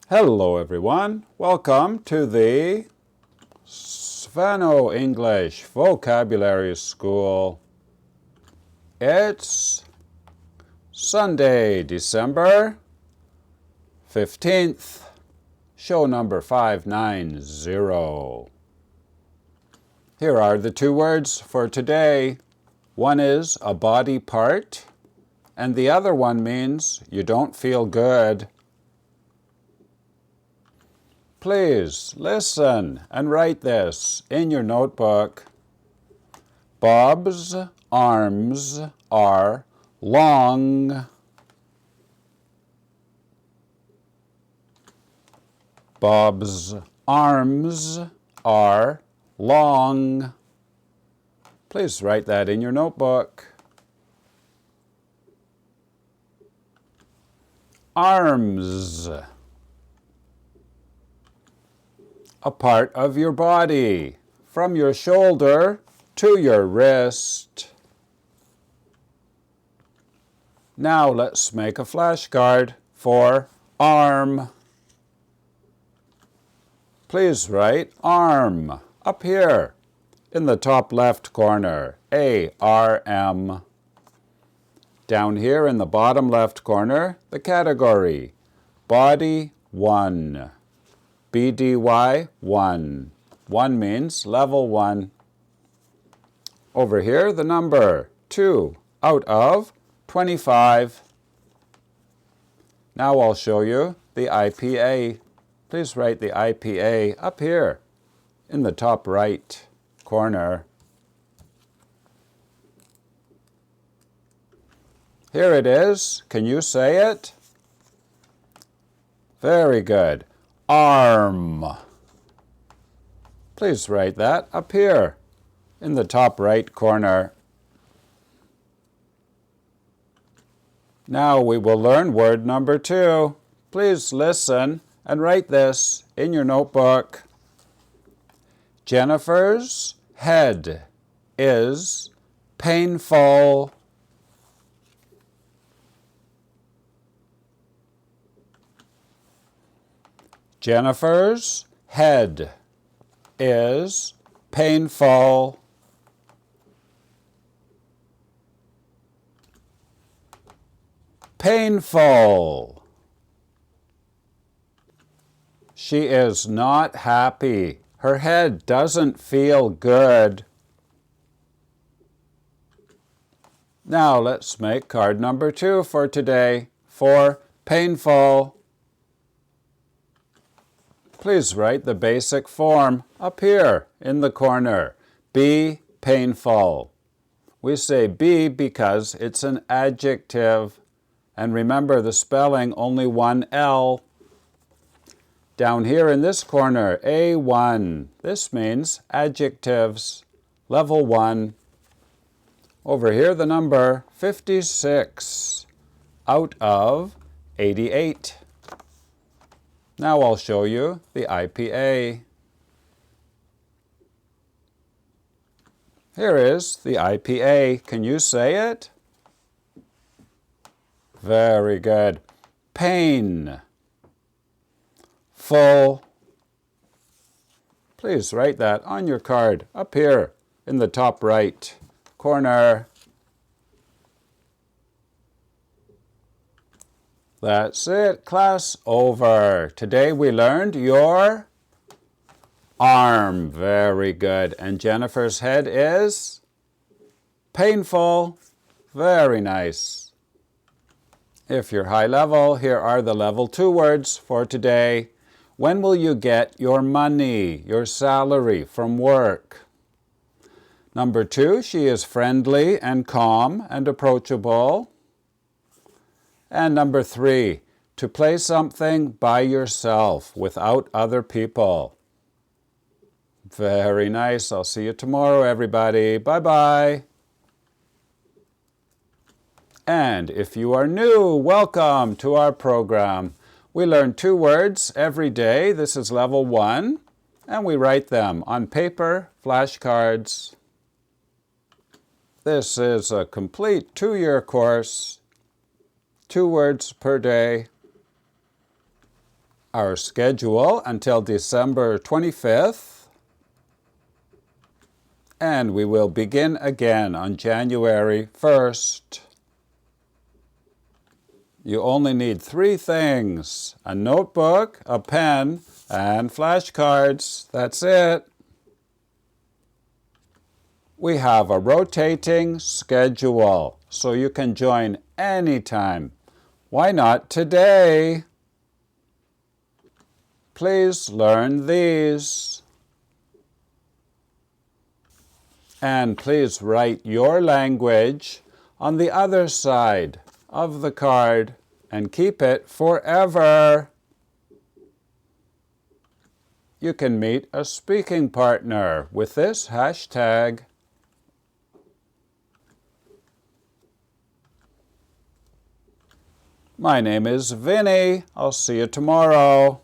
Hello everyone, welcome to the Svanoe English Vocabulary School. It's Sunday, December 15th, show number 590. Here are the two words for today. One is a body part, and the other one means you don't feel good. Please listen and write this in your notebook. Bob's arms are long. Bob's arms are long. Please write that in your notebook. Arms. A part of your body, from your shoulder to your wrist. Now let's make a flashcard for arm. Please write arm up here in the top left corner, A-R-M. Down here in the bottom left corner, the category, body 1. BDY 1. 1 means level 1. Over here, the number 2 out of 25. Now I'll show you the IPA. Please write the IPA up here in the top right corner. Here it is. Can you say it? Very good. Arm. Please write that up here in the top right corner. Now we will learn word number 2. Please listen and write this in your notebook. Jennifer's head is painful. Jennifer's head is painful. Painful. She is not happy. Her head doesn't feel good. Now let's make card number 2 for today, for painful. Please write the basic form up here in the corner. Be painful. We say be because it's an adjective. And remember the spelling, only one L. Down here in this corner, A1. This means adjectives, level 1. Over here the number 56 out of 88. Now I'll show you the IPA. Here is the IPA. Can you say it? Very good. Pain. Full. Please write that on your card up here in the top right corner. That's it, class over. Today we learned your arm. Very good. And Jennifer's head is painful. Very nice. If you're high level, here are the level 2 words for today. When will you get your money, your salary from work? Number 2, she is friendly and calm and approachable. And number 3, to play something by yourself without other people. Very nice. I'll see you tomorrow, everybody. Bye-bye. And if you are new, welcome to our program. We learn 2 words every day. This is level 1, and we write them on paper, flashcards. This is a complete 2-year course. 2 words per day. our schedule until December 25th, and we will begin again on January 1st. You only need 3 things: a notebook, a pen, and flashcards. That's it. We have a rotating schedule, so you can join anytime. Why not today? Please learn these. And please write your language on the other side of the card and keep it forever. You can meet a speaking partner with this hashtag. My name is Vinny. I'll see you tomorrow.